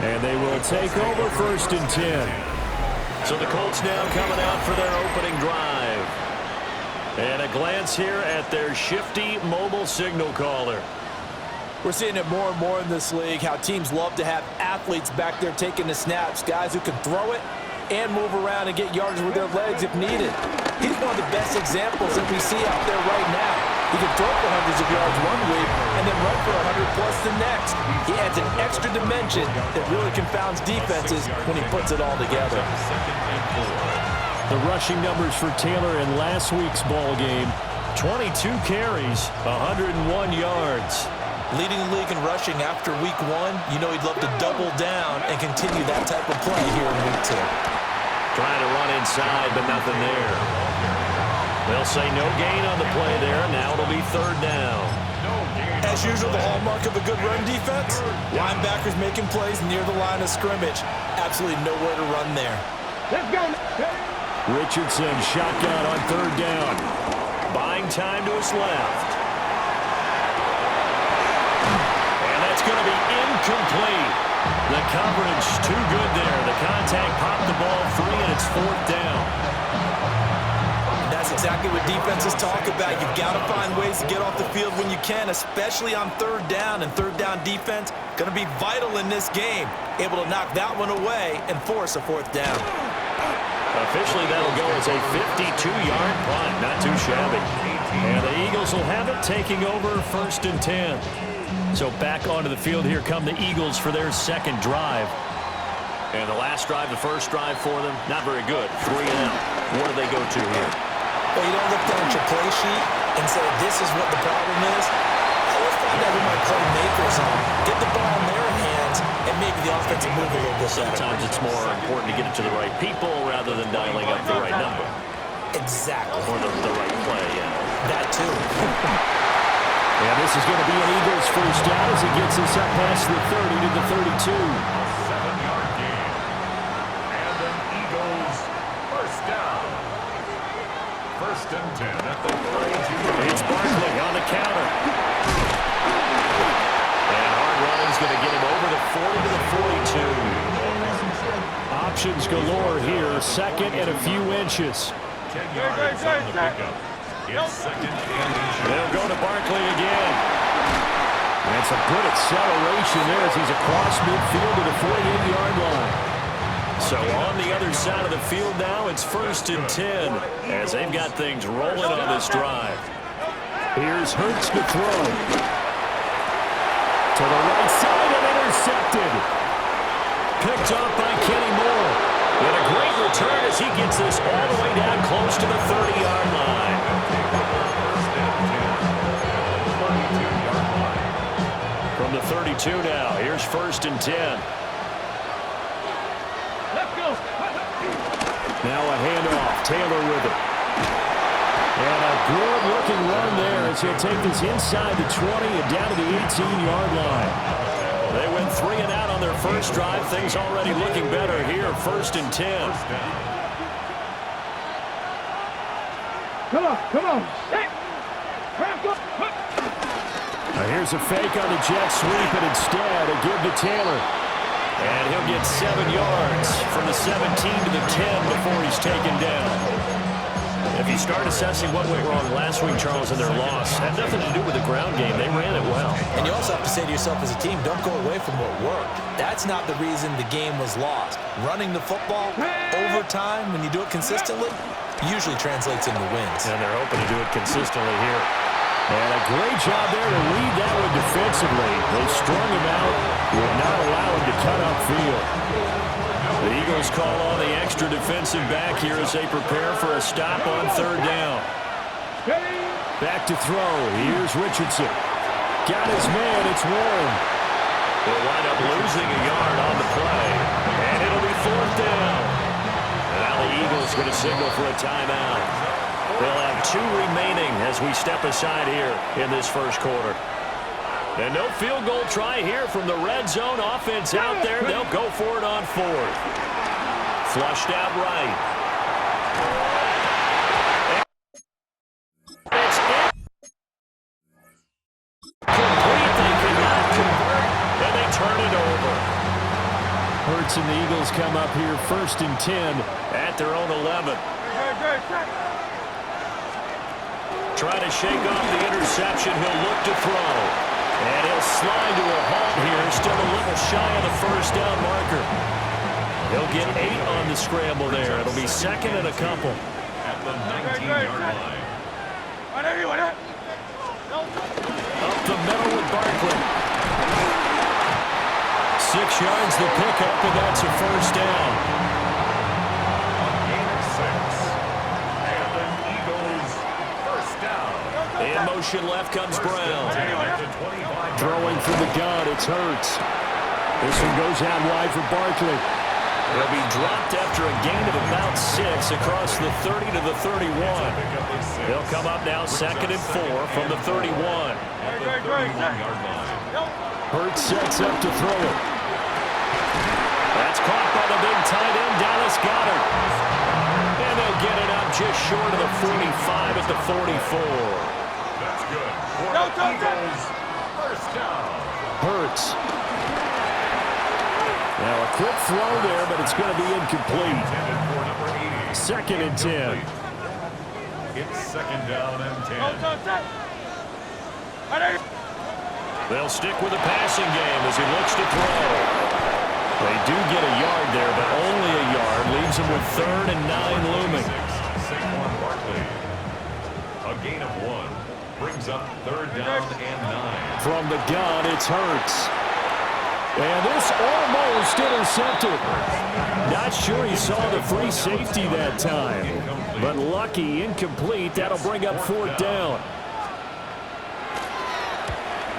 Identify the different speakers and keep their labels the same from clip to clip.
Speaker 1: And they will take over 1st and 10.
Speaker 2: So the Colts now coming out for their opening drive. And a glance here at their shifty mobile signal caller.
Speaker 3: We're seeing it more and more in this league, how teams love to have athletes back there taking the snaps, guys who can throw it and move around and get yardage with their legs if needed. He's one of the best examples that we see out there right now. He can throw for hundreds of yards one week and then run for 100+ the next. He adds an extra dimension that really confounds defenses when he puts it all together.
Speaker 1: The rushing numbers for Taylor in last week's ball game:
Speaker 2: 22 carries, 101 yards.
Speaker 3: Leading the league in rushing after week 1, you know he'd love to double down and continue that type of play here in week 2.
Speaker 2: Trying to run inside, but nothing there. They'll say no gain on the play there. Now it'll be 3rd down.
Speaker 3: As usual, the hallmark of a good run defense, linebackers making plays near the line of scrimmage. Absolutely nowhere to run there.
Speaker 4: Let's go.
Speaker 1: Richardson shotgun on 3rd down.
Speaker 2: Buying time to his left. And that's going to be incomplete. The coverage too good there. The contact popped the ball free, and it's 4th down.
Speaker 3: That's exactly what defenses talk about. You've got to find ways to get off the field when you can, especially on 3rd down. And 3rd down defense going to be vital in this game. Able to knock that one away and force a 4th down.
Speaker 2: Officially, that'll go as a 52-yard punt. Not too shabby. And the Eagles will have it, taking over 1st and 10. So back onto the field here come the Eagles for their 2nd drive. And the last drive, the first drive for them, not very good. 3 and out. What do they go to here?
Speaker 3: Well, you don't look down at your play sheet and say, this is what the problem is. Let's find out who my playmakers are. Get the ball in their hands, and maybe the offense will move a little bit better.
Speaker 2: Sometimes it's more important to get it to the right people rather than dialing up the right number.
Speaker 3: Exactly.
Speaker 2: Or the right play, yeah.
Speaker 3: That too.
Speaker 1: And this is going to be an Eagles 1st down as he gets us up past the 30 to the 32.
Speaker 4: 7-yard gain. And an Eagles 1st down. 1st and 10 at the 32.
Speaker 2: It's Barkley on the counter. And hard running's going to get him over the 40 to the 42.
Speaker 1: Options galore here. 2nd and a few inches.
Speaker 4: 10 yards on the pickup. It's 2nd and inches.
Speaker 2: They'll go to Barkley again.
Speaker 1: And some good acceleration there as he's across midfield to the 48-yard line.
Speaker 2: So on the other side of the field now, it's 1st and 10 as they've got things rolling on this drive.
Speaker 1: Here's Hurts to throw. To the right side and intercepted.
Speaker 2: Picked off by Kenny Moore. And a great return as he gets this all the way down close to the 30-yard line. From the 32 now, here's 1st and 10.
Speaker 4: Let's go.
Speaker 1: Now a handoff. Taylor with it. And a good-looking run there as he'll take this inside the 20 and down to the 18-yard line.
Speaker 2: They went 3 and out on their first drive. Things already looking better here. 1st and 10.
Speaker 4: Come on. Hey.
Speaker 1: Here's a fake on the jet sweep, and instead a give to Taylor.
Speaker 2: And he'll get 7 yards from the 17 to the 10 before he's taken down. If you start assessing what went wrong last week, Charles, in their loss, had nothing to do with the ground game. They ran it well.
Speaker 3: And you also have to say to yourself as a team, don't go away from what worked. That's not the reason the game was lost. Running the football over time, when you do it consistently, usually translates into wins.
Speaker 2: And they're hoping to do it consistently here.
Speaker 1: And a great job there to lead that one defensively. They strung him out, would not allow him to cut upfield.
Speaker 2: The Eagles call on the extra defensive back here as they prepare for a stop on 3rd down.
Speaker 1: Back to throw. Here's Richardson. Got his man. It's Warren.
Speaker 2: They'll wind up losing a yard on the play. And it'll be 4th down. And now the Eagles going to signal for a timeout. They'll have 2 remaining as we step aside here in this first quarter. And no field goal try here from the red zone. Offense out there. They'll go for it on 4th. Flushed out right. It's incomplete. They cannot convert, and they turn it over.
Speaker 1: Hurts and the Eagles come up here 1st and 10
Speaker 2: at their own 11. Trying to shake off the interception. He'll look to throw. And he'll slide to a halt here. Still a little shy of the first down marker. He'll get 8 on the scramble there. It'll be 2nd and a couple.
Speaker 4: At the 19-yard line.
Speaker 1: Up the middle with Barkley. 6 yards the pickup, and that's a first down.
Speaker 4: Gain of 6. And the Eagles first down.
Speaker 2: In motion left comes Brown.
Speaker 1: Throwing from the gun, it's Hurts. This one goes out wide for Barkley.
Speaker 2: He'll be dropped after a gain of about 6 across the 30 to the 31. He'll come up now 2nd and 4 from the 31.
Speaker 4: At the 31-yard line.
Speaker 1: Hurts sets up to throw it.
Speaker 2: That's caught by the big tight end, Dallas Goedert. And they'll get it up just short of the 45 at the 44.
Speaker 4: That's good. For the Eagles, first down.
Speaker 1: Hurts. Now a quick throw there, but it's going to be incomplete.
Speaker 4: Intended for number 80.
Speaker 1: 2nd and 10.
Speaker 4: It's 2nd down and 10.
Speaker 2: They'll stick with the passing game as he looks to throw. They do get a yard there, but only a yard. Leaves him with 3rd and 9 looming.
Speaker 4: Saquon Barkley. A gain of 1. Brings up 3rd down and 9.
Speaker 1: From the gun, it's Hurts. And this almost intercepted. Not sure he saw the free safety that time. But lucky, incomplete. That'll bring up 4th down.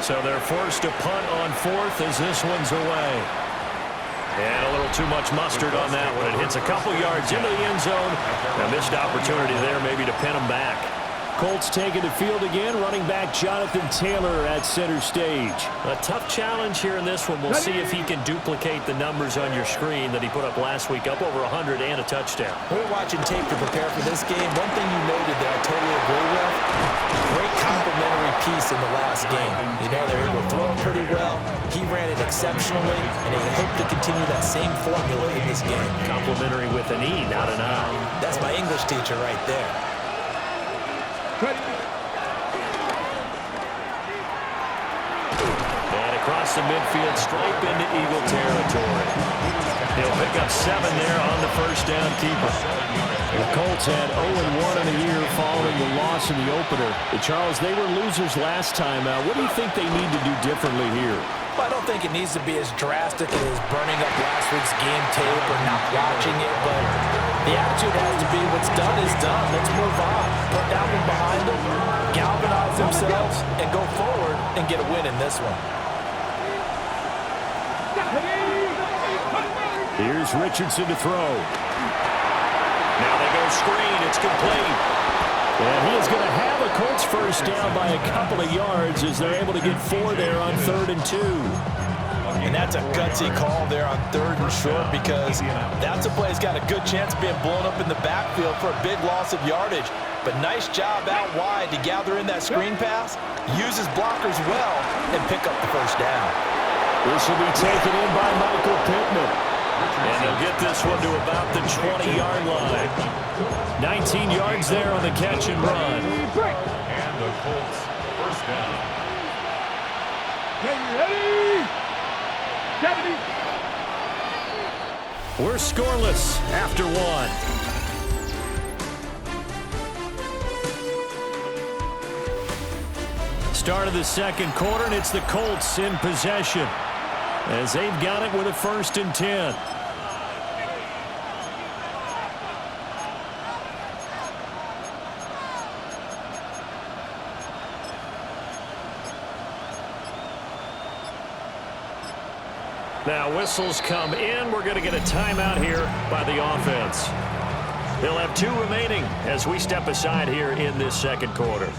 Speaker 2: So they're forced to punt on 4th as this one's away. And a little too much mustard on that one. It hits a couple yards into the end zone. A missed opportunity there maybe to pin them back.
Speaker 1: Colts taking the field again. Running back Jonathan Taylor at center stage.
Speaker 2: A tough challenge here in this one. We'll see if he can duplicate the numbers on your screen that he put up last week. Up over 100 and a touchdown.
Speaker 3: When we're watching tape to prepare for this game, one thing you noted that I totally agree with, great complimentary piece in the last game. You know, they were able to throw it pretty well. He ran it exceptionally, and they hope to continue that same formula in this game.
Speaker 2: Complimentary with an E, not an I.
Speaker 3: That's my English teacher right there.
Speaker 2: And across the midfield stripe into Eagle territory. He'll pick up 7 there on the first down keeper.
Speaker 1: The Colts had 0-1 in a year following the loss in the opener. Charles, they were losers last time out. What do you think they need to do differently here?
Speaker 3: Well, I don't think it needs to be as drastic as burning up last week's game tape or not watching it, but the attitude has to be what's done is done. Let's move on. Put that one behind them, galvanize themselves, and go forward and get a win in this one.
Speaker 1: Here's Richardson to throw.
Speaker 2: Now they go screen. It's complete.
Speaker 1: And he is going to have a Colts first down by a couple of yards as they're able to get 4 there on 3rd and 2.
Speaker 3: And that's a gutsy call there on 3rd and short because that's a play that's got a good chance of being blown up in the backfield for a big loss of yardage. But nice job out wide to gather in that screen pass, use his blockers well, and pick up the first down.
Speaker 1: This will be taken in by Michael Pittman.
Speaker 2: And they'll get this one to about the 20-yard line.
Speaker 1: 19 yards there on the catch and run.
Speaker 4: And the Colts first down.
Speaker 1: We're scoreless after 1. Start of the second quarter, and it's the Colts in possession as they've got it with a 1st and 10.
Speaker 2: Now whistles come in. We're going to get a timeout here by the offense. They'll have 2 remaining as we step aside here in this second quarter.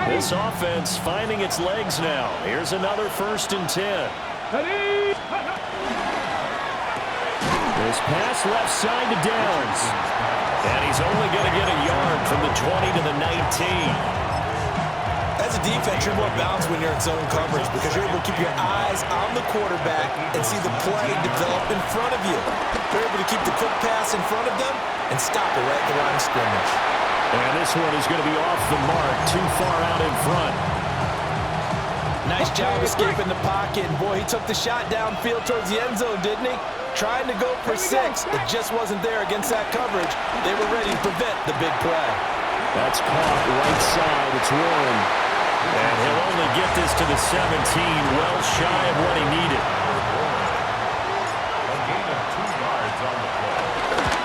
Speaker 1: This offense finding its legs now. Here's another 1st and 10. This pass left side to Downs.
Speaker 2: And he's only going to get a yard from the 20 to the 19.
Speaker 3: As a defense, you're more balanced when you're in zone coverage because you're able to keep your eyes on the quarterback and see the play develop in front of you. You're able to keep the quick pass in front of them and stop it right at the line of scrimmage.
Speaker 1: And this one is going to be off the mark, too far out in front.
Speaker 3: Nice job escaping the pocket. And boy, he took the shot downfield towards the end zone, didn't he? Trying to go for 6. It just wasn't there against that coverage. They were ready to prevent the big play.
Speaker 1: That's caught right side. It's Warren.
Speaker 2: And he'll only get this to the 17, well shy of what he needed.
Speaker 4: A gain of 2 yards on the play.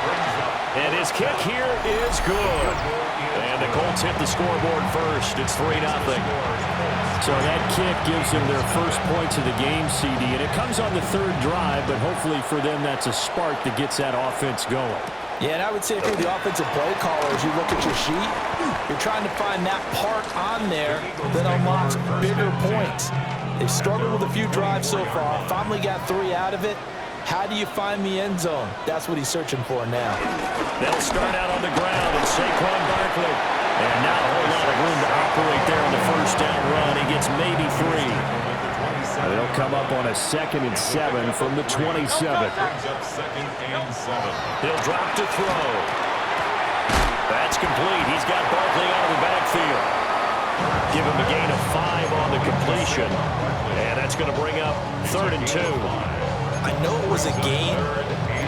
Speaker 4: Brings up
Speaker 2: And his kick here is good. And the Colts hit the scoreboard first. It's 3-0.
Speaker 1: So that kick gives them their first points of the game, CD, and it comes on the 3rd drive, but hopefully for them that's a spark that gets that offense going.
Speaker 3: Yeah, and I would say if you're the offensive play caller, as you look at your sheet, you're trying to find that part on there that unlocks bigger points. They've struggled with a few drives so far, finally got 3 out of it. How do you find the end zone? That's what he's searching for now.
Speaker 2: They'll start out on the ground, and Saquon Barkley. And now a whole lot of room to operate there on the first down run. He gets maybe 3.
Speaker 1: They'll come up on a 2nd and 7 from the 27.
Speaker 4: brings up 2nd and 7.
Speaker 2: He'll drop to throw. That's complete. He's got Barkley out of the backfield. Give him a gain of 5 on the completion. And that's going to bring up 3rd and 2.
Speaker 3: I know it was a gain,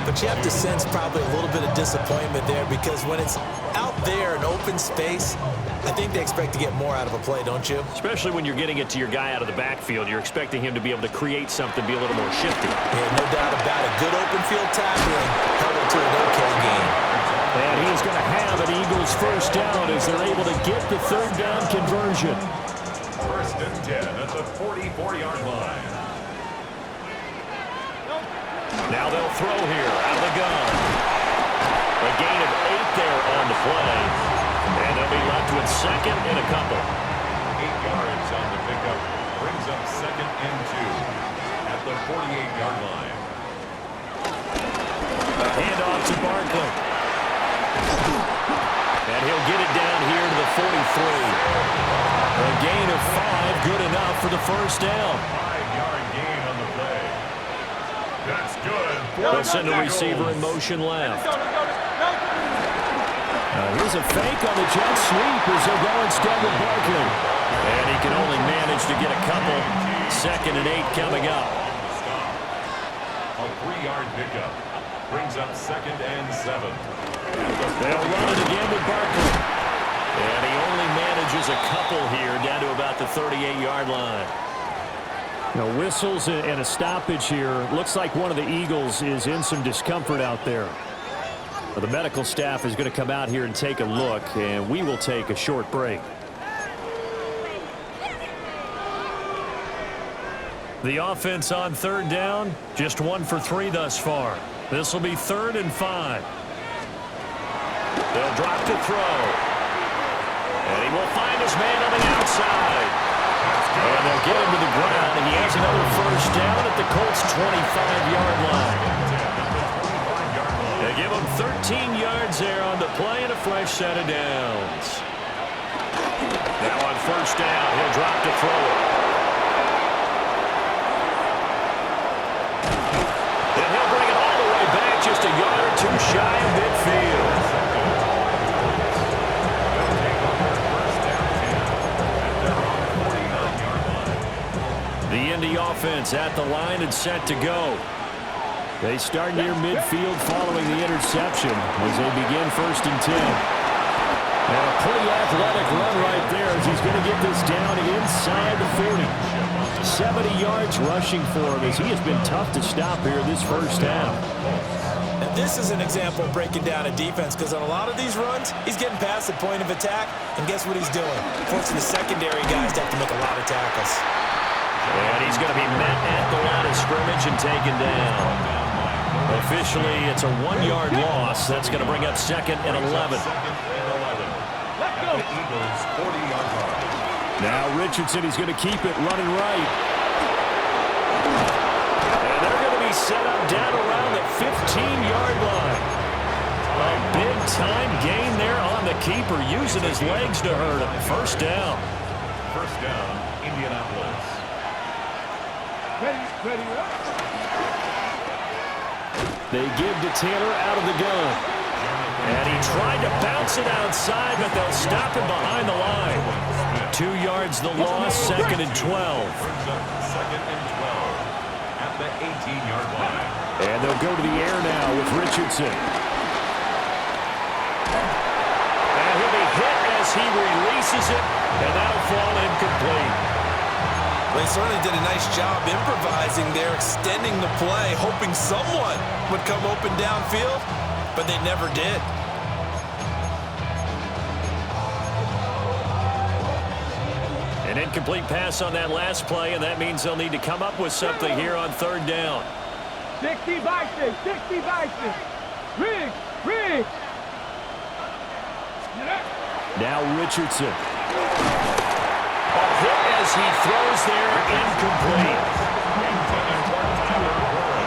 Speaker 3: but you have to sense probably a little bit of disappointment there because when it's out there in open space, I think they expect to get more out of a play, don't you?
Speaker 2: Especially when you're getting it to your guy out of the backfield. You're expecting him to be able to create something, be a little more shifty.
Speaker 3: Yeah, no doubt about it. Good open field tackling held it to an okay game.
Speaker 1: And he's going to have an Eagles first down as they're able to get the 3rd down conversion.
Speaker 4: 1st and 10 at the 44-yard line.
Speaker 2: Now they'll throw here out of the gun. A gain of 8 there on the play. And they'll be left with 2nd and a couple.
Speaker 4: 8 yards on the pickup. Brings up 2nd and 2 at the 48-yard line.
Speaker 2: A handoff to Barkley. And he'll get it down here to the 43. A gain of 5, good enough for the first down.
Speaker 4: 5-yard gain on the play. That's good.
Speaker 2: They'll send the receiver in motion left.
Speaker 1: Here's a fake on the jet sweep as they'll go instead with Barkley.
Speaker 2: And he can only manage to get a couple. 2nd and 8 coming up.
Speaker 4: A 3-yard pickup. Brings up 2nd and 7.
Speaker 2: They'll run it again with Barkley. And he only manages a couple here down to about the 38-yard line.
Speaker 1: Whistles and a stoppage here. Looks like one of the Eagles is in some discomfort out there. Well, the medical staff is going to come out here and take a look, and we will take a short break. The offense on 3rd down, just 1 for 3 thus far. This will be 3rd and 5.
Speaker 2: They'll drop to throw. And he will find his man on the outside. And they'll get him to the ground, and he has another first down at the Colts' 25-yard line. They give him 13 yards there on the play and a fresh set of downs. Now on first down, he'll drop to throw it. And he'll bring it all the way back, just a yard or 2 shy of midfield. The Indy offense at the line and set to go. They start near midfield following the interception as they begin 1st and 10. And a pretty athletic run right there as he's going to get this down inside the 40. 70 yards rushing for him as he has been tough to stop here this first half.
Speaker 3: And this is an example of breaking down a defense because on a lot of these runs, he's getting past the point of attack, and guess what he's doing? Forcing the secondary guys to have to make a lot of tackles.
Speaker 2: And he's going to be met at the line of scrimmage and taken down. Officially, it's a 1-yard loss. That's going to bring up 2nd and 11.
Speaker 1: Now Richardson, he's going to keep it running right.
Speaker 2: And they're going to be set up down around the 15-yard line. A big-time gain there on the keeper, using his legs to hurt him. First down.
Speaker 4: First down, Indianapolis.
Speaker 1: They give to Tanner out of the gun.
Speaker 2: And he tried to bounce it outside, but they'll stop him behind the line. 2 yards the loss, 2nd and 12.
Speaker 4: Brings up 2nd and 12 at the 18-yard line.
Speaker 1: And they'll go to the air now with Richardson.
Speaker 2: And he'll be hit as he releases it, and that'll fall incomplete.
Speaker 3: They certainly did a nice job improvising there, extending the play, hoping someone would come open downfield, but they never did.
Speaker 2: An incomplete pass on that last play, and that means they'll need to come up with something here on 3rd down.
Speaker 5: 60 Bison, 60 Bison. Riggs.
Speaker 1: Now Richardson.
Speaker 2: A hit as he throws there, incomplete.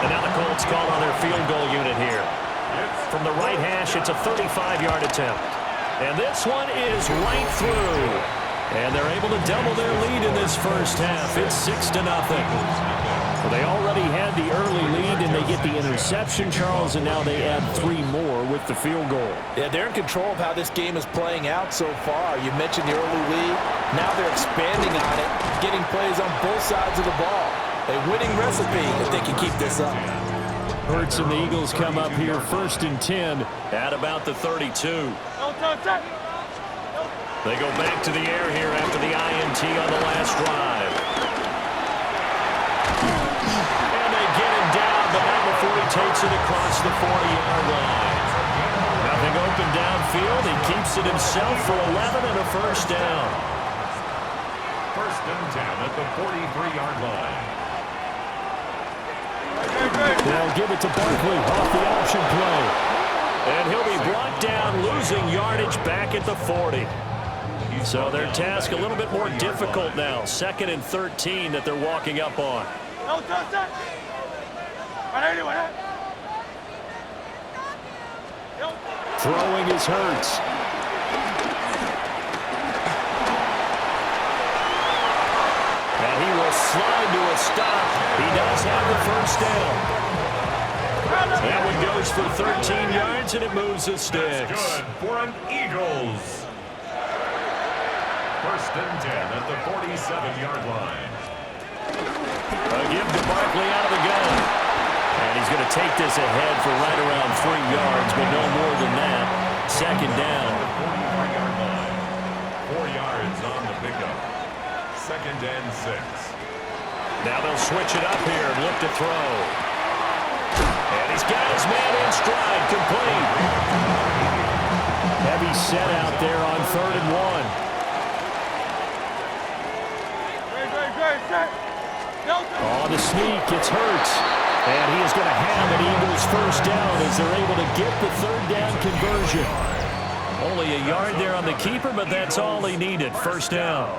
Speaker 2: And now the Colts call on their field goal unit here. From the right hash, it's a 35-yard attempt. And this one is right through. And they're able to double their lead in this first half. It's 6-0. Well, they already had the early lead, and they get the interception, Charles, and now they add 3 more with the field goal.
Speaker 3: Yeah, they're in control of how this game is playing out so far. You mentioned the early lead. Now they're expanding on it, getting plays on both sides of the ball. A winning recipe if they can keep this up.
Speaker 1: Hurts and the Eagles come up here 1st and 10.
Speaker 2: At about the 32. They go back to the air here after the INT on the last drive. And they get him down, but not before he takes it across the 40-yard line. Nothing open downfield. He keeps it himself for 11 and a first down.
Speaker 4: 1st and 10 at the 43-yard line.
Speaker 1: They'll give it to Barkley off the option play.
Speaker 2: And he'll be brought down, losing yardage back at the 40. So their task a little bit more difficult now. 2nd and 13 that they're walking up on.
Speaker 1: Throwing is Hurts.
Speaker 2: And he will slide to a stop. He does have the first down. That one goes for 13 yards, and it moves the sticks.
Speaker 4: Good for an Eagles. 1st and 10 at the 47-yard line.
Speaker 2: A give to Barkley out of the gun. And he's going to take this ahead for right around 3 yards, but no more than that. 2nd down.
Speaker 4: 43-yard line. 4 yards on the pickup. 2nd and 6.
Speaker 2: Now they'll switch it up here and look to throw. And he's got his man in stride, complete.
Speaker 1: Heavy set out there on 3rd and 1. On the sneak, it's Hurts. And he is going to have an Eagles first down as they're able to get the 3rd down conversion.
Speaker 2: Only a yard there on the keeper, but that's all he needed. First down.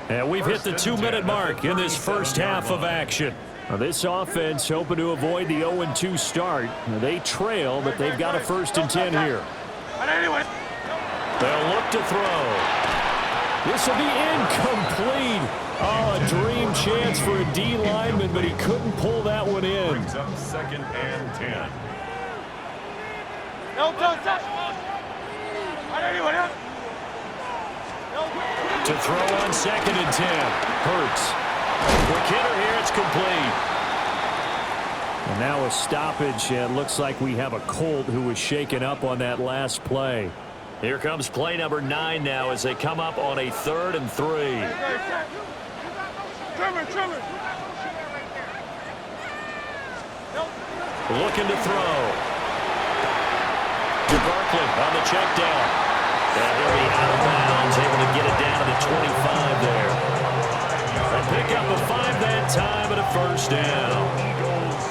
Speaker 2: And we've hit the 2-minute mark in this first half of action.
Speaker 1: Now this offense hoping to avoid the 0-2 start. Now they trail, but they've got a 1st and 10 here.
Speaker 2: They'll look to throw.
Speaker 1: This will be incomplete. Oh, a dream chance for a D lineman, but he couldn't pull that one in.
Speaker 4: Brings up 2nd and 10.
Speaker 2: To throw on 2nd and 10. Hurts. Quick hitter here, it's complete.
Speaker 1: And now a stoppage, and looks like we have a Colt who was shaken up on that last play.
Speaker 2: Here comes play number 9 now as they come up on a 3rd and 3. Looking to throw. To Barkley on the check down. And he'll be out of bounds, able to get it down to the 25 there. A pickup of 5 that time and a first down.
Speaker 4: Eagles,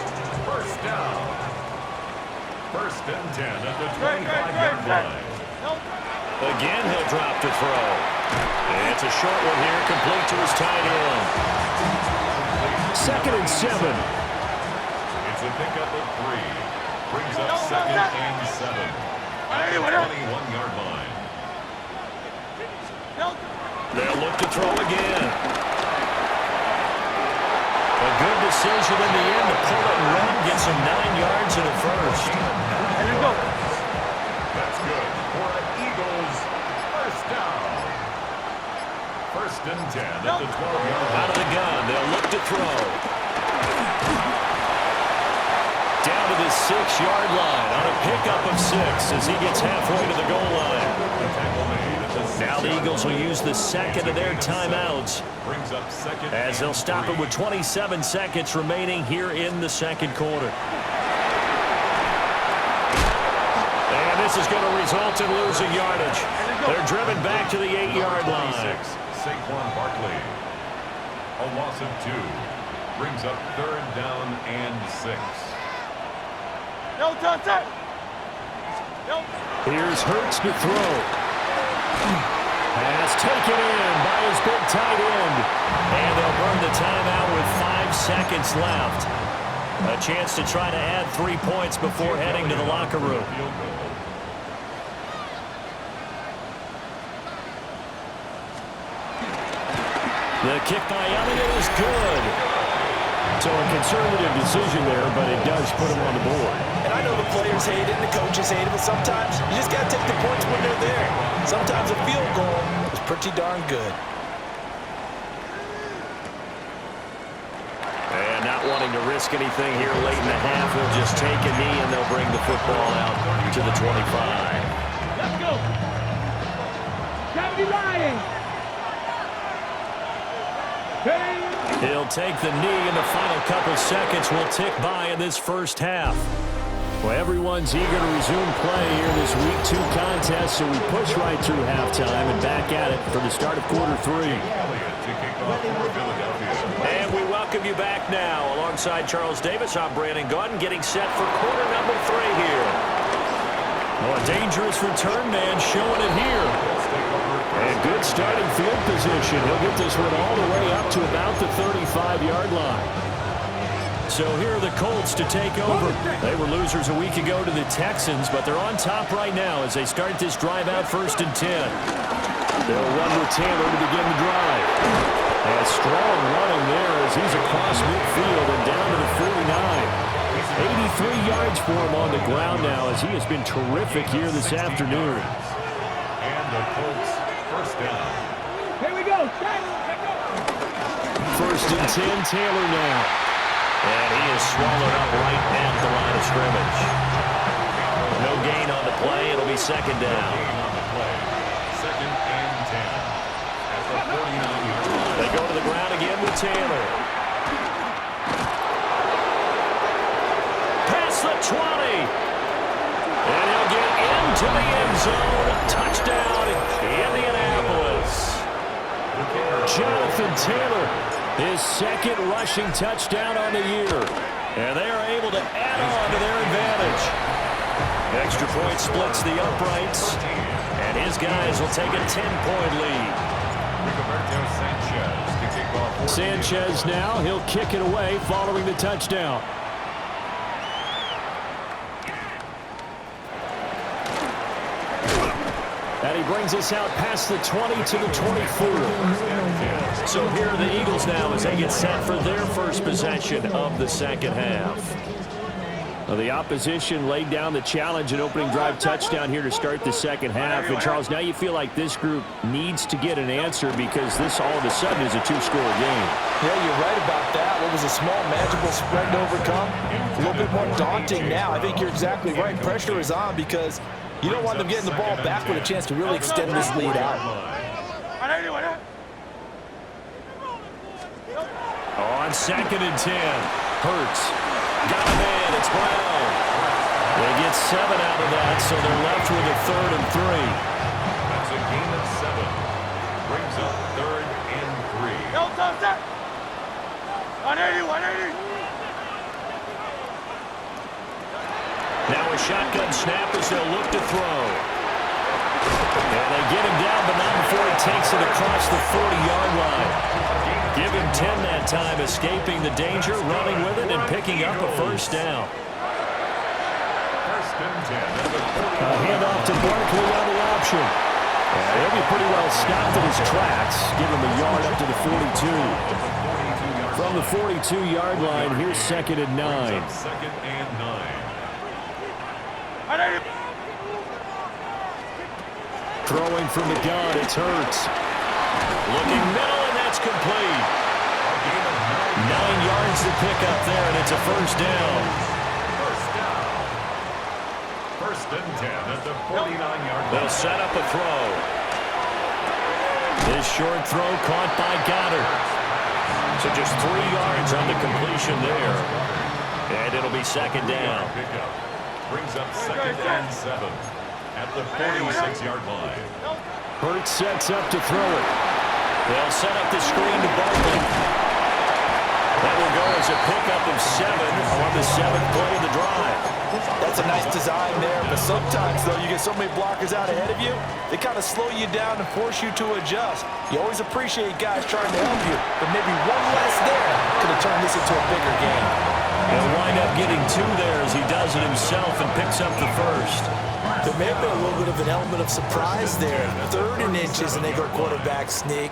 Speaker 4: first down. 1st and 10 at the 25-yard line.
Speaker 2: Again, he'll drop to throw. And it's a short one here, complete to his tight end.
Speaker 1: 2nd and 7.
Speaker 4: It's a pickup of 3. Brings up 2nd and 7. At the 21-yard line.
Speaker 2: They'll look to throw again. A good decision in the end to pull it and run. Gets him 9 yards in the first.
Speaker 5: Let's go.
Speaker 4: That's good for an Eagles first down. First and 10 at the 12-yard line.
Speaker 2: Out of the gun. They'll look to throw. Down to the 6-yard line on a pickup of 6 as he gets halfway to the goal line. Now the Eagles will use the second of their timeouts
Speaker 4: Brings up second
Speaker 2: as they'll stop it with 27 seconds remaining here in the second quarter. And this is going to result in losing yardage. They're driven back to the 8-yard line.
Speaker 4: Saquon Barkley. A loss of 2. Brings up third down and 6.
Speaker 5: No touch. No.
Speaker 1: Here's Hurts to throw. Pass taken in by his big tight end.
Speaker 2: And they'll burn the timeout with 5 seconds left. A chance to try to add 3 points before heading to the locker room. The kick by Elliott is good.
Speaker 1: So a conservative decision there, but it does put him on the board.
Speaker 3: And I know the players hate it and the coaches hate it, but sometimes you just got to take the points when they're there. Sometimes a field goal is pretty darn good.
Speaker 2: And not wanting to risk anything here late in the half, they'll just take a knee and they'll bring the football out to the 25.
Speaker 5: Let's go. 70 Lions. Hey.
Speaker 2: He'll take the knee, and the final couple seconds will tick by in this first half.
Speaker 1: Well, everyone's eager to resume play here in this Week 2 contest, so we push right through halftime and back at it for the start of quarter 3.
Speaker 4: Elliott to kick off for Philadelphia.
Speaker 2: And we welcome you back now. Alongside Charles Davis, I'm Brandon Gaudin, getting set for quarter number 3 here.
Speaker 1: Oh, a dangerous return man showing it here. And good starting field position. He'll get this one all the way up to about the 35-yard line.
Speaker 2: So here are the Colts to take over. They were losers a week ago to the Texans, but they're on top right now as they start this drive out first and 10.
Speaker 1: They'll run with Taylor to begin the drive. And strong running there as he's across midfield and down to the 49. 83 yards for him on the ground now as he has been terrific here this afternoon.
Speaker 4: And the Colts first down.
Speaker 5: Here we go.
Speaker 1: First and 10, Taylor now.
Speaker 2: And he is swallowed up right at the line of scrimmage. No gain on the play. It'll be second down.
Speaker 4: On the play. Second and 10. At the 49-yard line.
Speaker 2: They go to the ground again with Taylor. Past the 20. And he'll get into the end zone. Touchdown, Indianapolis.
Speaker 1: Jonathan Taylor, his second rushing touchdown on the year.
Speaker 2: And they are able to add on to their advantage. Extra point splits the uprights. And his guys will take a 10-point lead.
Speaker 4: Rigoberto Sanchez to kick off for
Speaker 1: Sanchez now, he'll kick it away following the touchdown. And he brings us out past the 20 to the 24.
Speaker 2: So here are the Eagles now as they get set for their first possession of the second half.
Speaker 1: Well, the opposition laid down the challenge and opening drive touchdown here to start the second half. And, Charles, now you feel like this group needs to get an answer because this all of a sudden is a two-score game.
Speaker 3: Yeah, you're right about that. What was a small, manageable spread to overcome? A little bit more daunting now. I think you're exactly right. Pressure is on because you don't want them getting the ball back with a chance to really extend this lead out.
Speaker 2: On second and 10, Hurts. Got a man, it's Brown. They get 7 out of that, so they're left with a 3rd and 3.
Speaker 4: That's a gain of 7. Brings up 3rd and 3.
Speaker 5: No touch. 180.
Speaker 2: Now a shotgun snap as they'll look to throw. And they get him down, but not before he takes it across the 40-yard line. Give him 10 that time, escaping the danger, running with it, and picking up a first down.
Speaker 4: First and 10.
Speaker 1: A handoff to Barkley on the option. He'll be pretty well stopped in his tracks. Give him a yard up to the 42. From the 42-yard line, here's 2nd and 9.
Speaker 4: 2nd and 9.
Speaker 1: Throwing from the gun, it's Hurts.
Speaker 2: Looking middle, and that's complete. 9 yards to pick up there, and it's a first down.
Speaker 4: First down. 1st and 10 at the 49-yard line.
Speaker 2: They'll set up a throw. This short throw caught by Goddard. So just 3 yards on the completion there. And it'll be 2nd down.
Speaker 4: Pickup brings up 2nd and 7 at the 46-yard line.
Speaker 1: Hurts sets up to throw it.
Speaker 2: They'll set up the screen to Barkley. That will go as a pickup of 7 on the 7th play of the drive.
Speaker 3: That's a nice design there, but sometimes, though, you get so many blockers out ahead of you, they kind of slow you down and force you to adjust. You always appreciate guys trying to help you, but maybe one less there could have turned this into a bigger game.
Speaker 2: He'll wind up getting 2 there as he does it himself and picks up the first.
Speaker 3: There may have been a little bit of an element of surprise there. 3rd and inches, and they go quarterback sneak.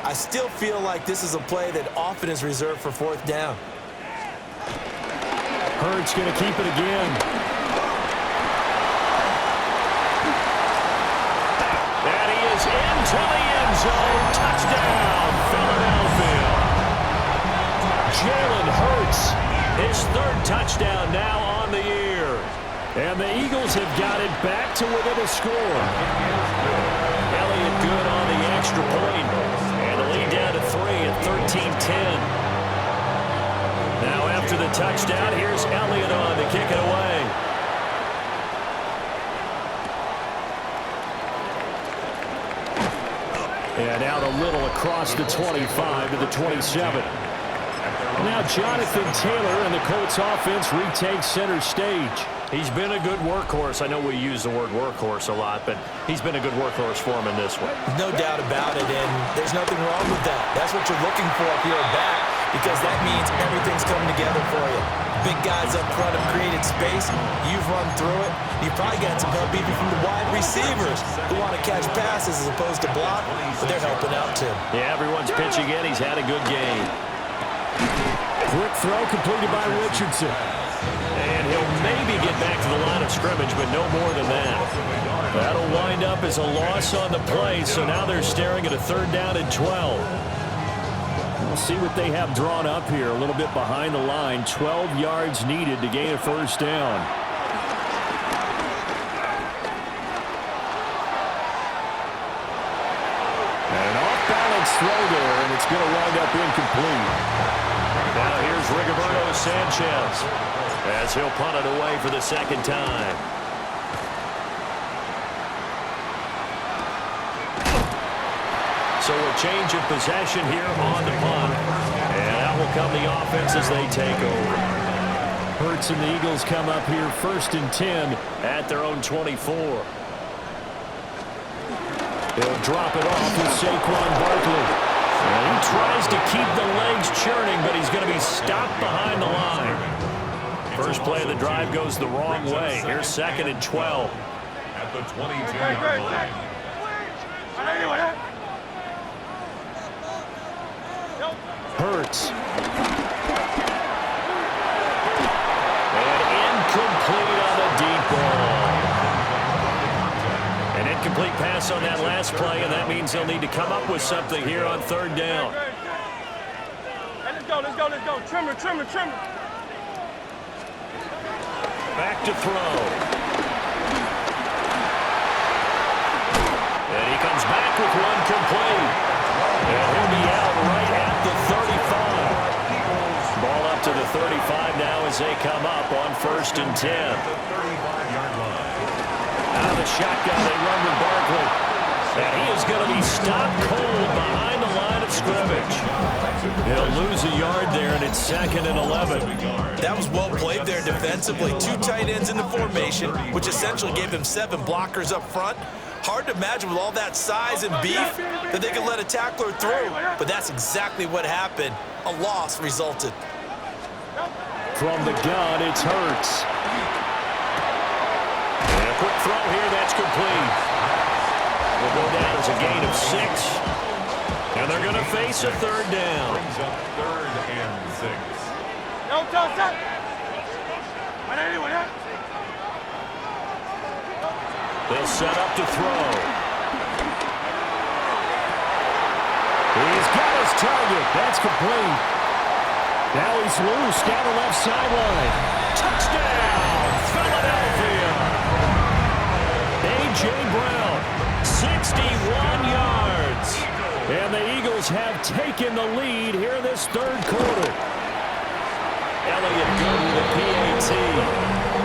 Speaker 3: I still feel like this is a play that often is reserved for 4th down.
Speaker 1: Hurts going to keep it again.
Speaker 2: And he is into the end zone. Touchdown, Philadelphia.
Speaker 1: Jalen Hurts.
Speaker 2: His 3rd touchdown now on the year.
Speaker 1: And the Eagles have got it back to within a score.
Speaker 2: Elliott good on the extra point. And the lead down to 3 at 13-10. Now after the touchdown, here's Elliott on to kick it away.
Speaker 1: And out a little across the 25 to the 27. Now Jonathan Taylor and the Colts offense retake center stage.
Speaker 2: He's been a good workhorse. I know we use the word workhorse a lot, but he's been a good workhorse for him in this one.
Speaker 3: No doubt about it, and there's nothing wrong with that. That's what you're looking for if you're a back, because that means everything's coming together for you. Big guys up front have created space. You've run through it. You've probably got some help even from the wide receivers who want to catch passes as opposed to block, but they're helping out too.
Speaker 2: Yeah, everyone's pitching in. He's had a good game.
Speaker 1: Quick throw completed by Richardson.
Speaker 2: And he'll maybe get back to the line of scrimmage, but no more than that. That'll wind up as a loss on the play, so now they're staring at a 3rd down and 12.
Speaker 1: We'll see what they have drawn up here. A little bit behind the line. 12 yards needed to gain a 1st down. And an off-balance throw there, and it's going to wind up incomplete.
Speaker 2: Now here's Rigoberto Sanchez as he'll punt it away for the 2nd time. So a change of possession here on the punt. And that will come the offense as they take over.
Speaker 1: Hurts and the Eagles come up here 1st and 10
Speaker 2: at their own 24.
Speaker 1: They'll drop it off with Saquon Barkley.
Speaker 2: And he tries to keep the legs churning, but he's going to be stopped behind the line. First play of the drive goes the wrong way. Here's 2nd and 12.
Speaker 4: At the 22-yard line.
Speaker 1: Hurts.
Speaker 2: And incomplete on the deep ball. An incomplete pass on that last play, and that means they'll need to come up with something here on 3rd down.
Speaker 5: Hey, let's go. Trimmer.
Speaker 2: Back to throw. And he comes back with one complete. And he'll be out right at the 35. Ball up to the 35 now as they come up on 1st and 10.
Speaker 4: The 35-yard line.
Speaker 2: Out of the shotgun, they run with Barkley. And he is going to be stopped cold behind the line of scrimmage. He'll lose a yard there, and it's 2nd and 11.
Speaker 3: That was well played there defensively. 2 tight ends in the formation, which essentially gave them 7 blockers up front. Hard to imagine with all that size and beef that they could let a tackler through, but that's exactly what happened. A loss resulted.
Speaker 1: From the gun, it's Hurts.
Speaker 2: And a quick throw here, that's complete. will go down as a gain of 6. And they're going to face a third down.
Speaker 4: Brings up 3rd and 6.
Speaker 5: Don't touch that.
Speaker 2: They'll set up to throw.
Speaker 1: He's got his target. That's complete. Now he's loose down the left sideline.
Speaker 2: Touchdown, Philadelphia. A.J. Brown, 61 yards.
Speaker 1: And the Eagles have taken the lead here in this third quarter.
Speaker 2: Elliott going to the PAT.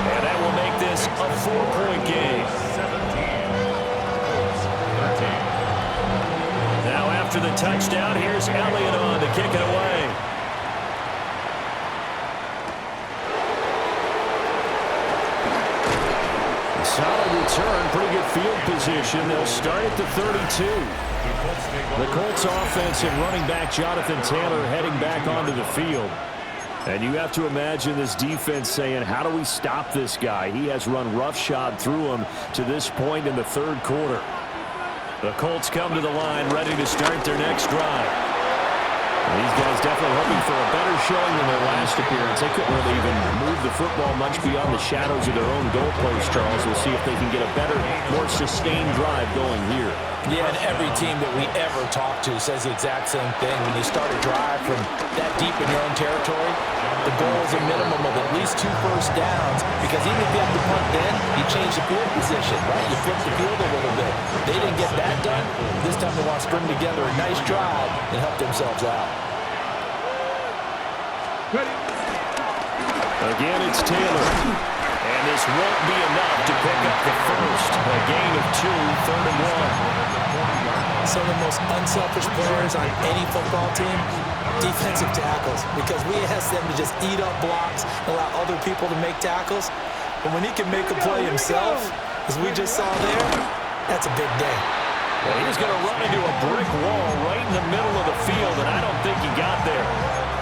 Speaker 2: And that will make this a 4-point game.
Speaker 4: 17. 13.
Speaker 2: Now after the touchdown, here's Elliott on to kick it away.
Speaker 1: Solid return, pretty good field position. They'll start at the 32. The Colts offense and running back Jonathan Taylor heading back onto the field. And you have to imagine this defense saying, how do we stop this guy? He has run roughshod through him to this point in the third quarter.
Speaker 2: The Colts come to the line ready to start their next drive.
Speaker 1: These guys definitely hoping for a better showing than their last appearance. They couldn't really even move the football much beyond the shadows of their own goalpost, Charles. We'll see if they can get a better, more sustained drive going here.
Speaker 3: Yeah, and every team that we ever talk to says the exact same thing. When you start a drive from that deep in your own territory, the goal is a minimum of at least 2 first downs, because even if you have to punt then, you change the field position, right? You flip the field a little bit. They didn't get that done. This time they want to string together a nice drive and help themselves out.
Speaker 1: Again, it's Taylor.
Speaker 2: And this won't be enough to pick up the first. A gain of 2, 3rd and 1.
Speaker 3: Some of the most unselfish players on any football team, defensive tackles, because we ask them to just eat up blocks, allow other people to make tackles. But when he can make a play himself, as we just saw there, that's a big day.
Speaker 2: Well, he's going to run into a brick wall right in the middle of the field, and I don't think he got there.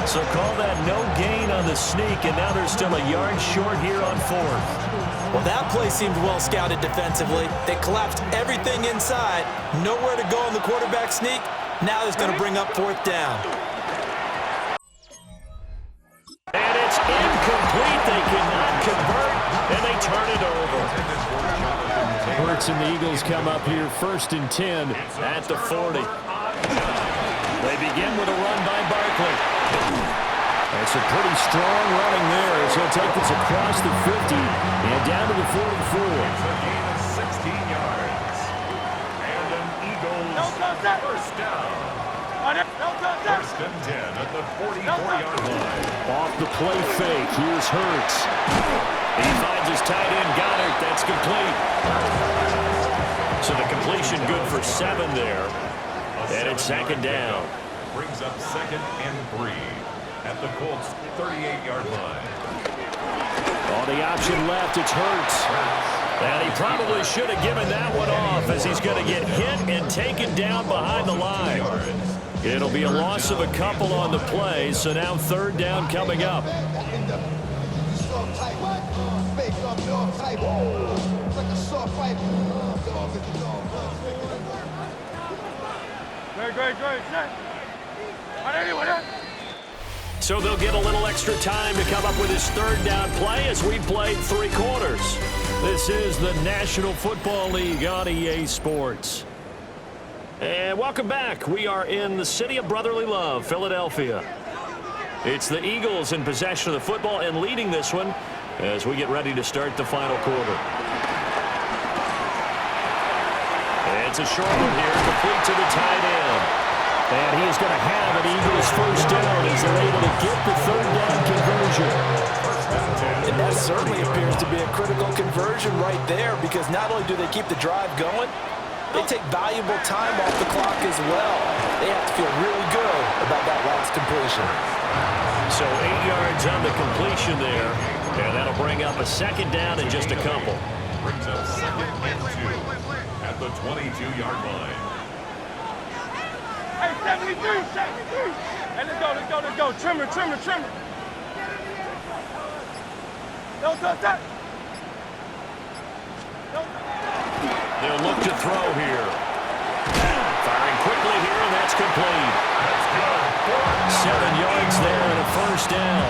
Speaker 2: So call that no gain on the sneak, and now they're still a yard short here on 4th.
Speaker 3: Well, that play seemed well scouted defensively. They collapsed everything inside. Nowhere to go on the quarterback sneak. Now it's going to bring up 4th down.
Speaker 2: And it's incomplete. They cannot convert, and they turn it over.
Speaker 1: Hurts and the Eagles come up here 1st and 10
Speaker 2: at the 40. They begin with a run by Barkley.
Speaker 1: That's a pretty strong running there as he'll take this across the 50 and down to the 44.
Speaker 4: It's a gain of 16 yards. And an Eagles first down. 1st and 10 at the 44-yard line.
Speaker 1: Off the play fake, here's Hurts.
Speaker 2: He finds his tight end, Goddard. That's complete. So the completion good for 7 there. And it's 2nd down.
Speaker 4: Brings up 2nd and 3 at the Colts 38-yard line.
Speaker 1: On the option left, it's Hurts.
Speaker 2: And he probably should have given that one off, as he's going to get hit and taken down behind the line. It'll be a loss of a couple on the play, so now 3rd down coming up.
Speaker 5: Great.
Speaker 2: So they'll get a little extra time to come up with his 3rd down play as we played 3 quarters. This is the National Football League on EA Sports. And welcome back. We are in the city of brotherly love, Philadelphia. It's the Eagles in possession of the football and leading this one as we get ready to start the final quarter. It's a short one here, complete to the tight end.
Speaker 1: And he is going to have an Eagles first down as they're able to get the 3rd down conversion.
Speaker 3: And that certainly appears to be a critical conversion right there, because not only do they keep the drive going, they take valuable time off the clock as well. They have to feel really good about that last completion.
Speaker 2: So 8 yards on the completion there, and that'll bring up a 2nd down in just a couple.
Speaker 4: Brings up 2nd and 2 at the 22-yard line.
Speaker 5: Hey, 73. Hey, let's go. Trimmer. Don't touch that.
Speaker 2: They'll look to throw here. It's complete. 7 yards there and a first down.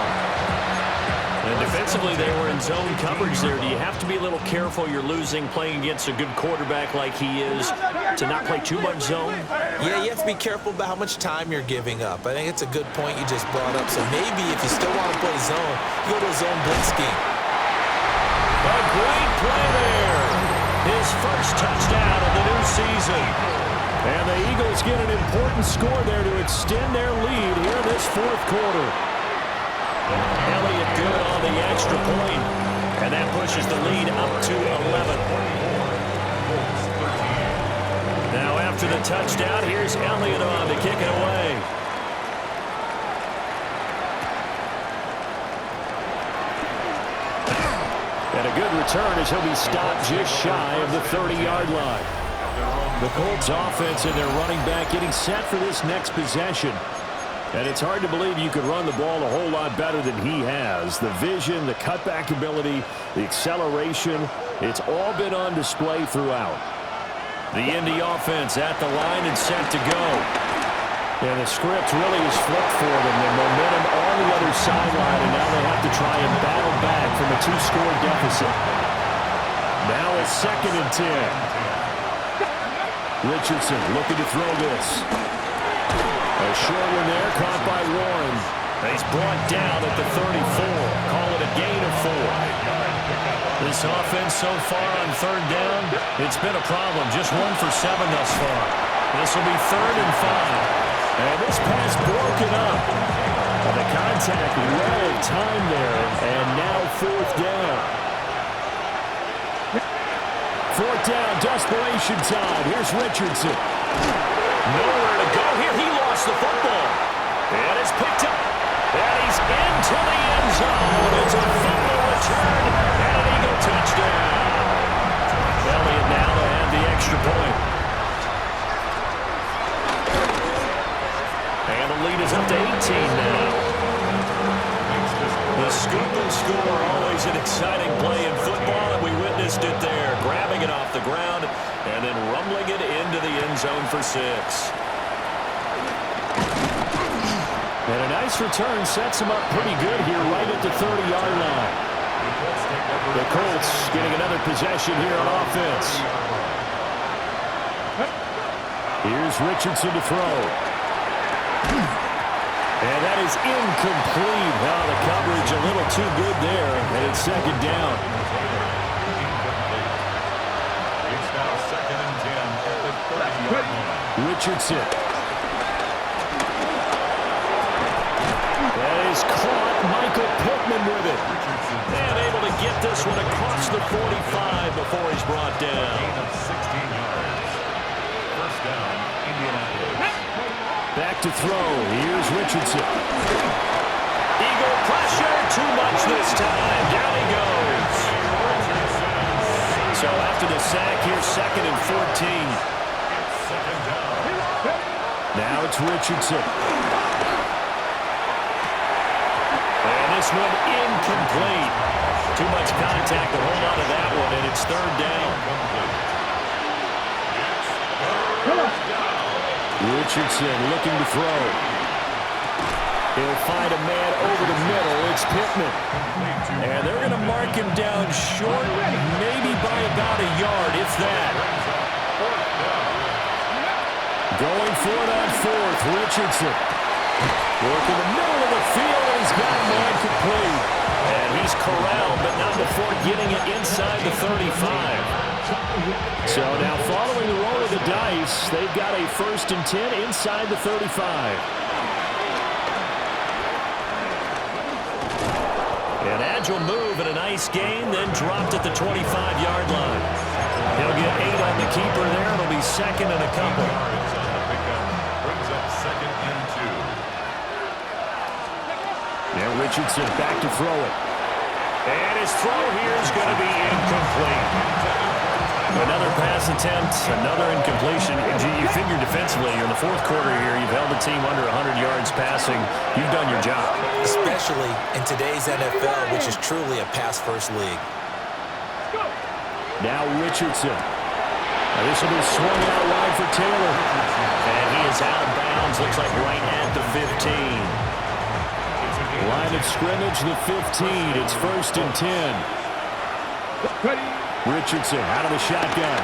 Speaker 2: And defensively, they were in zone coverage there. Do you have to be a little careful? You're losing playing against a good quarterback like he is to not play too much zone?
Speaker 3: Yeah, you have to be careful about how much time you're giving up. I think it's a good point you just brought up. So maybe if you still want to play zone, you go to a zone blitz scheme.
Speaker 2: A great play there. His first touchdown of the new season.
Speaker 1: And the Eagles get an important score there to extend their lead here in this fourth quarter.
Speaker 2: Elliott good on the extra point, and that pushes the lead up to 11. Now after the touchdown, here's Elliott on to kick it away.
Speaker 1: And a good return as he'll be stopped just shy of the 30-yard line. The Colts offense and their running back getting set for this next possession. And it's hard to believe you could run the ball a whole lot better than he has. The vision, the cutback ability, the acceleration, it's all been on display throughout.
Speaker 2: The Indy offense at the line and set to go.
Speaker 1: And the script really is flipped for them. The momentum on the other sideline, and now they have to try and battle back from a 2-score deficit. Now it's 2nd and 10. Richardson looking to throw this. A short one there, caught by Warren.
Speaker 2: He's brought down at the 34. Call it a gain of 4. This offense so far on 3rd down, it's been a problem. Just 1 for 7 thus far. This will be 3rd and 5.
Speaker 1: And this pass broken up. And the contact well in time there. And now 4th down. 4th down, desperation time. Here's Richardson.
Speaker 2: Nowhere to go here. He lost the football. And it's picked up. And he's into the end zone. It's a fumble return. And an Eagle touchdown. Elliott now to have the extra point. And the lead is up to 18 now. The scoop and score, always an exciting play in football, and we witnessed it there. Grabbing it off the ground and then rumbling it into the end zone for 6.
Speaker 1: And a nice return sets him up pretty good here right at the 30-yard line. The Colts getting another possession here on offense. Here's Richardson to throw. And that is incomplete. Now the coverage a little too good there, and it's 2nd down.
Speaker 4: It's now 2nd and 10 at the 30-yard line.
Speaker 1: Richardson. That is caught. Michael Pittman with it.
Speaker 2: And able to get this one across the 45 before he's brought down.
Speaker 4: Gain of 16 yards. First down, Indianapolis.
Speaker 1: Back to throw. Here's Richardson.
Speaker 2: Eagle pressure. Too much this time. Down he goes. So after the sack, here's 2nd and 14.
Speaker 4: Second down.
Speaker 1: Now it's Richardson.
Speaker 2: And this one incomplete. Too much contact to hold on to that one, and it's 3rd down.
Speaker 1: Richardson looking to throw. He'll find a man over the middle. It's Pittman. And they're going to mark him down short, maybe by about a yard, if that. Going for it on 4th, Richardson. Working the middle of the field, and he's got a man complete.
Speaker 2: And he's corralled, but not before getting it inside the 35.
Speaker 1: So now following the roll of the dice, they've got a 1st and 10 inside the 35.
Speaker 2: An agile move and a nice gain, then dropped at the 25-yard line. He'll get 8 on the keeper there. It'll be 2nd and a couple.
Speaker 4: Brings up 2nd and 2.
Speaker 1: Now Richardson back to throw it.
Speaker 2: And his throw here is going to be incomplete. Another pass attempt, another incompletion. You figure defensively, you're in the 4th quarter here. You've held the team under 100 yards passing. You've done your job.
Speaker 3: Especially in today's NFL, which is truly a pass-first league.
Speaker 1: Now Richardson. This will be swung out wide for Taylor.
Speaker 2: And he is out of bounds. Looks like right at the 15.
Speaker 1: Line of scrimmage, the 15. It's 1st and 10. Richardson out of the shotgun.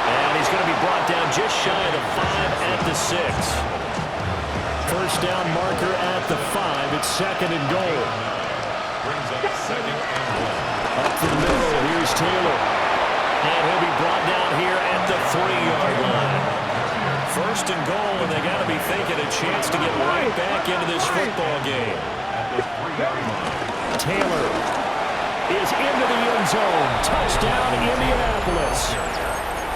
Speaker 2: And he's going to be brought down just shy of the 5 at the 6.
Speaker 1: First down marker at the 5. It's 2nd and goal.
Speaker 4: Brings up 2nd and 1.
Speaker 1: Up the middle, here's Taylor.
Speaker 2: And he'll be brought down here at the 3-yard line. First and goal, and they got to be thinking a chance to get right back into this football game.
Speaker 4: At the 3-yard line.
Speaker 1: Taylor is into the end zone. Touchdown, Indianapolis.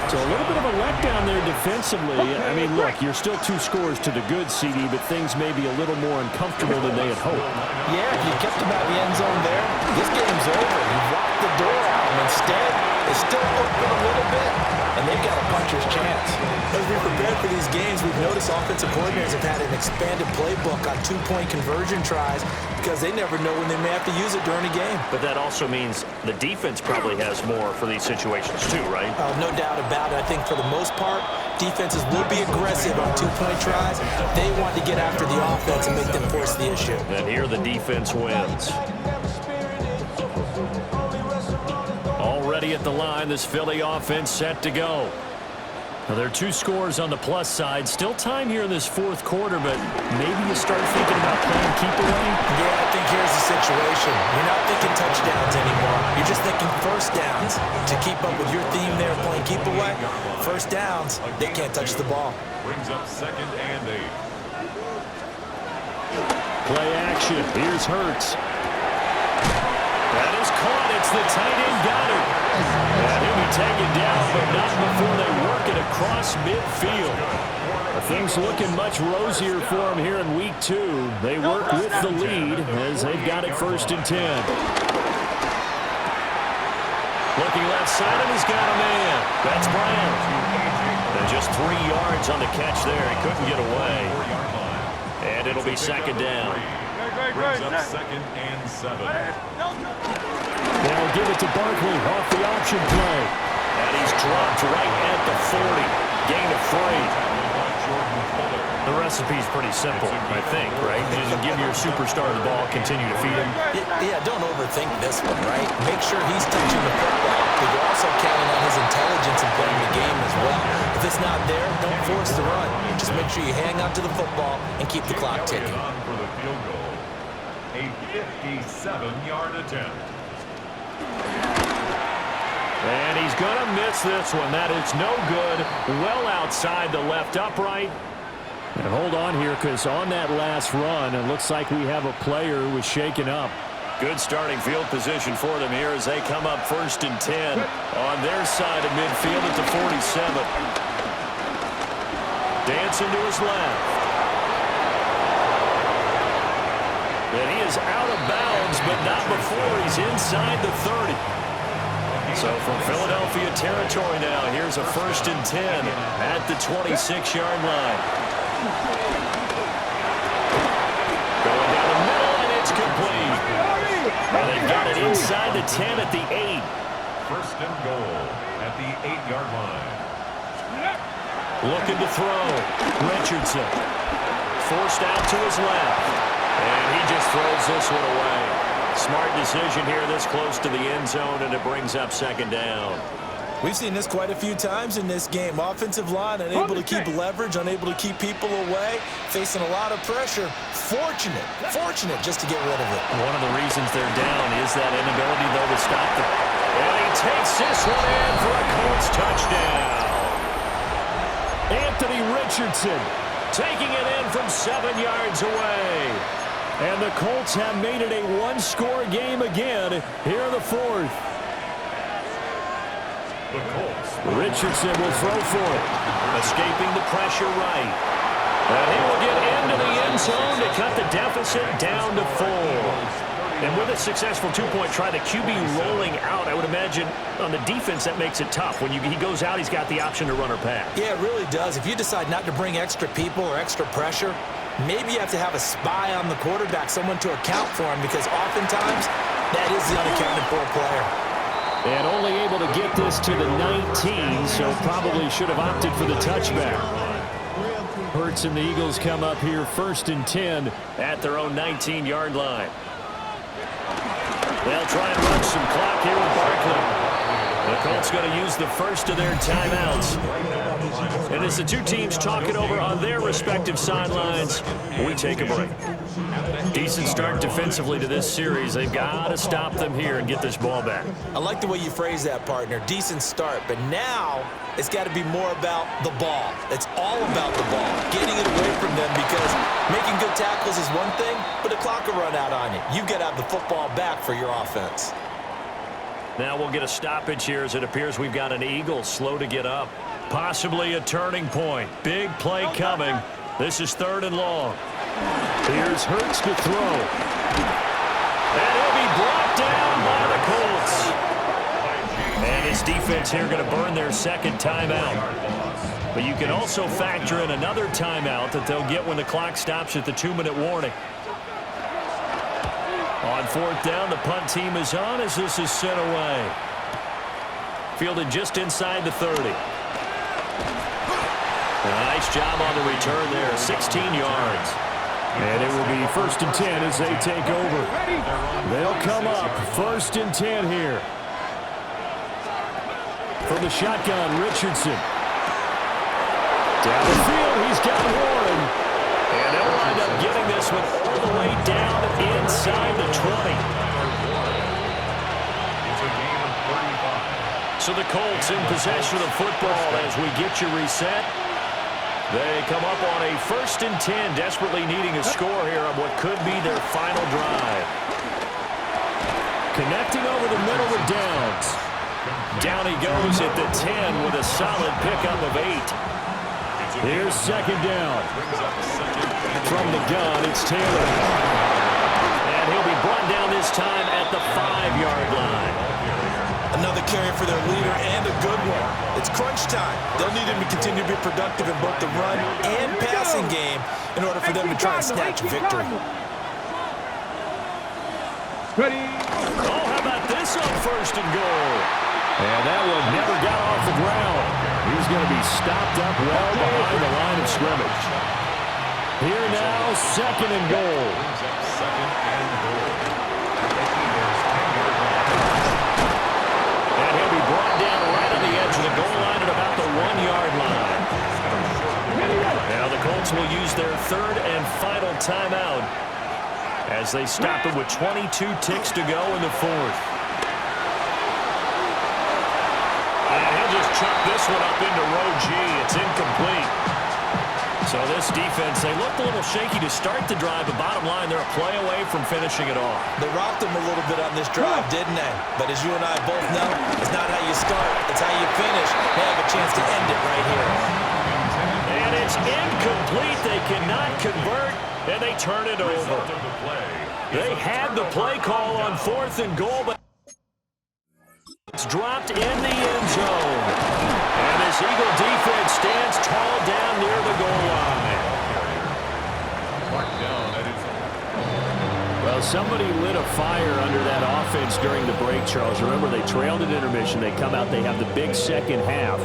Speaker 1: So a little bit of a letdown there defensively. I mean, look, you're still 2 scores to the good, CD, but things may be a little more uncomfortable than they had hoped.
Speaker 3: Yeah, if you kept him out of the end zone there, this game's over. You've locked the door out. And instead, it's still open a little bit, and they've got a puncher's chance. As we prepare for these games, we've noticed offensive coordinators have had an expanded playbook on 2-point conversion tries because they never know when they may have to use it during a game.
Speaker 2: But that also means the defense probably has more for these situations too, right?
Speaker 3: No doubt about it. I think for the most part, defenses will be aggressive on 2-point tries. They want to get after the offense and make them force the issue.
Speaker 2: And here the defense wins. Already at the line, this Philly offense set to go. Now, there are 2 scores on the plus side. Still time here in this 4th quarter, but maybe you start thinking about playing keep away.
Speaker 3: Yeah, I think here's the situation. You're not thinking touchdowns anymore. You're just thinking first downs. To keep up with your theme there, playing keep away, first downs, they can't touch the ball.
Speaker 4: Brings up 2nd and 8.
Speaker 1: Play action. Here's Hurts.
Speaker 2: That is caught. It's the tight end Goddard. And he'll be taken down, but not before they work it across midfield.
Speaker 1: Things looking much rosier for him here in week 2. They work with the lead as they've got it 1st and 10.
Speaker 2: Looking left side, and he's got a man. That's Brown. And just 3 yards on the catch there. He couldn't get away. And it'll be 2nd down.
Speaker 4: Brings up 2nd and 7.
Speaker 1: They'll give it to Barkley off the option play.
Speaker 2: And he's dropped right at the 40. Gain of 3. The recipe's pretty simple, I think, right? Just give your superstar the ball, continue to feed him.
Speaker 3: Yeah, don't overthink this one, right? Make sure he's touching the football, but you're also counting on his intelligence in playing the game as well. If it's not there, don't force the run. Just make sure you hang on to the football and keep the clock ticking.
Speaker 4: For the field goal. A 57-yard attempt.
Speaker 1: And he's going to miss this one. That is no good. Well outside the left upright. And hold on here, because on that last run, it looks like we have a player who was shaken up.
Speaker 2: Good starting field position for them here as they come up 1st and 10 on their side of midfield at the 47. Dancing to his left. And he is out of bounds, but not before he's inside the 30. So from Philadelphia territory now, here's a 1st and 10 at the 26-yard line. Going down the middle, and it's complete. And they've got it inside the 10 at the 8.
Speaker 4: 1st and goal at the 8-yard line.
Speaker 1: Looking to throw. Richardson. Forced out to his left.
Speaker 2: And he just throws this one away. Smart decision here this close to the end zone, and it brings up 2nd down.
Speaker 3: We've seen this quite a few times in this game. Offensive line unable to keep leverage, unable to keep people away, facing a lot of pressure. Fortunate just to get rid of it.
Speaker 2: One of the reasons they're down is that inability, though, to stop them. And he takes this one in for a Colts touchdown.
Speaker 1: Anthony Richardson
Speaker 2: Taking it in from 7 yards away.
Speaker 1: And the Colts have made it a one-score game again here in the 4th.
Speaker 4: The Colts.
Speaker 1: Richardson will throw for it.
Speaker 2: Escaping the pressure right. And he will get into the end zone to cut the deficit down to 4. And with a successful two-point try, the QB rolling out, I would imagine on the defense that makes it tough. When he goes out, he's got the option to run or pass.
Speaker 3: Yeah, it really does. If you decide not to bring extra people or extra pressure, maybe you have to have a spy on the quarterback, someone to account for him, because oftentimes that is the unaccounted for player.
Speaker 1: And only able to get this to the 19, so probably should have opted for the touchback. Hurts and the Eagles come up here 1st and 10
Speaker 2: at their own 19-yard line. They'll try and run some clock here with Barkley. The Colts going to use the first of their timeouts. And as the two teams talk it over on their respective sidelines, we take a break. Decent start defensively to this series. They've got to stop them here and get this ball back.
Speaker 3: I like the way you phrase that, partner. Decent start, but now it's got to be more about the ball. It's all about the ball, getting it away from them, because making good tackles is one thing, but the clock will run out on you. You've got to have the football back for your offense.
Speaker 2: Now we'll get a stoppage here as it appears we've got an Eagle slow to get up. Possibly a turning point. Big play coming. This is 3rd and long.
Speaker 1: Here's Hurts to throw.
Speaker 2: And he'll be brought down by the Colts. And his defense here going to burn their second timeout. But you can also factor in another timeout that they'll get when the clock stops at the 2-minute warning. On 4th down, the punt team is on as this is sent away. Fielded just inside the 30. Nice job on the return there, 16 yards.
Speaker 1: And it will be 1st and 10 as they take over. They'll come up 1st and 10 here. From the shotgun, Richardson. Down the field, he's got Warren.
Speaker 2: And they'll wind up getting this one all the way down inside the 20.
Speaker 4: It's a game of 35.
Speaker 2: So the Colts in possession of the football as we get you reset. They come up on a 1st and 10, desperately needing a score here on what could be their final drive.
Speaker 1: Connecting over the middle with Downs.
Speaker 2: Down he goes at the 10 with a solid pickup of 8.
Speaker 1: Here's 2nd down. From the gun, it's Taylor.
Speaker 2: And he'll be brought down this time at the 5-yard line.
Speaker 3: Another carry for their leader, and a good one. It's crunch time. They'll need him to continue to be productive in both the run and passing game in order for them to try and snatch a victory.
Speaker 5: Ready.
Speaker 2: Oh, how about this on 1st and goal?
Speaker 1: And that one never got off the ground. He's going to be stopped up well behind the line of scrimmage. Here now, 2nd and goal.
Speaker 2: And he'll be brought down right on the edge of the goal line at about the 1-yard line. Now the Colts will use their 3rd and final timeout as they stop it with 22 ticks to go in the 4th. And he'll just chuck this one up into row G. It's incomplete. So this defense, they looked a little shaky to start the drive, but bottom line, they're a play away from finishing it off.
Speaker 3: They rocked them a little bit on this drive, didn't they? But as you and I both know, it's not how you start, it's how you finish. They have a chance to end it right here.
Speaker 2: And it's incomplete. They cannot convert, and they turn it over. They had the play call on 4th and goal, but it's dropped in the end zone. And this Eagle defense stands tall down near the goal line.
Speaker 1: Well, somebody lit a fire under that offense during the break, Charles. Remember, they trailed at intermission. They come out, they have the big second half.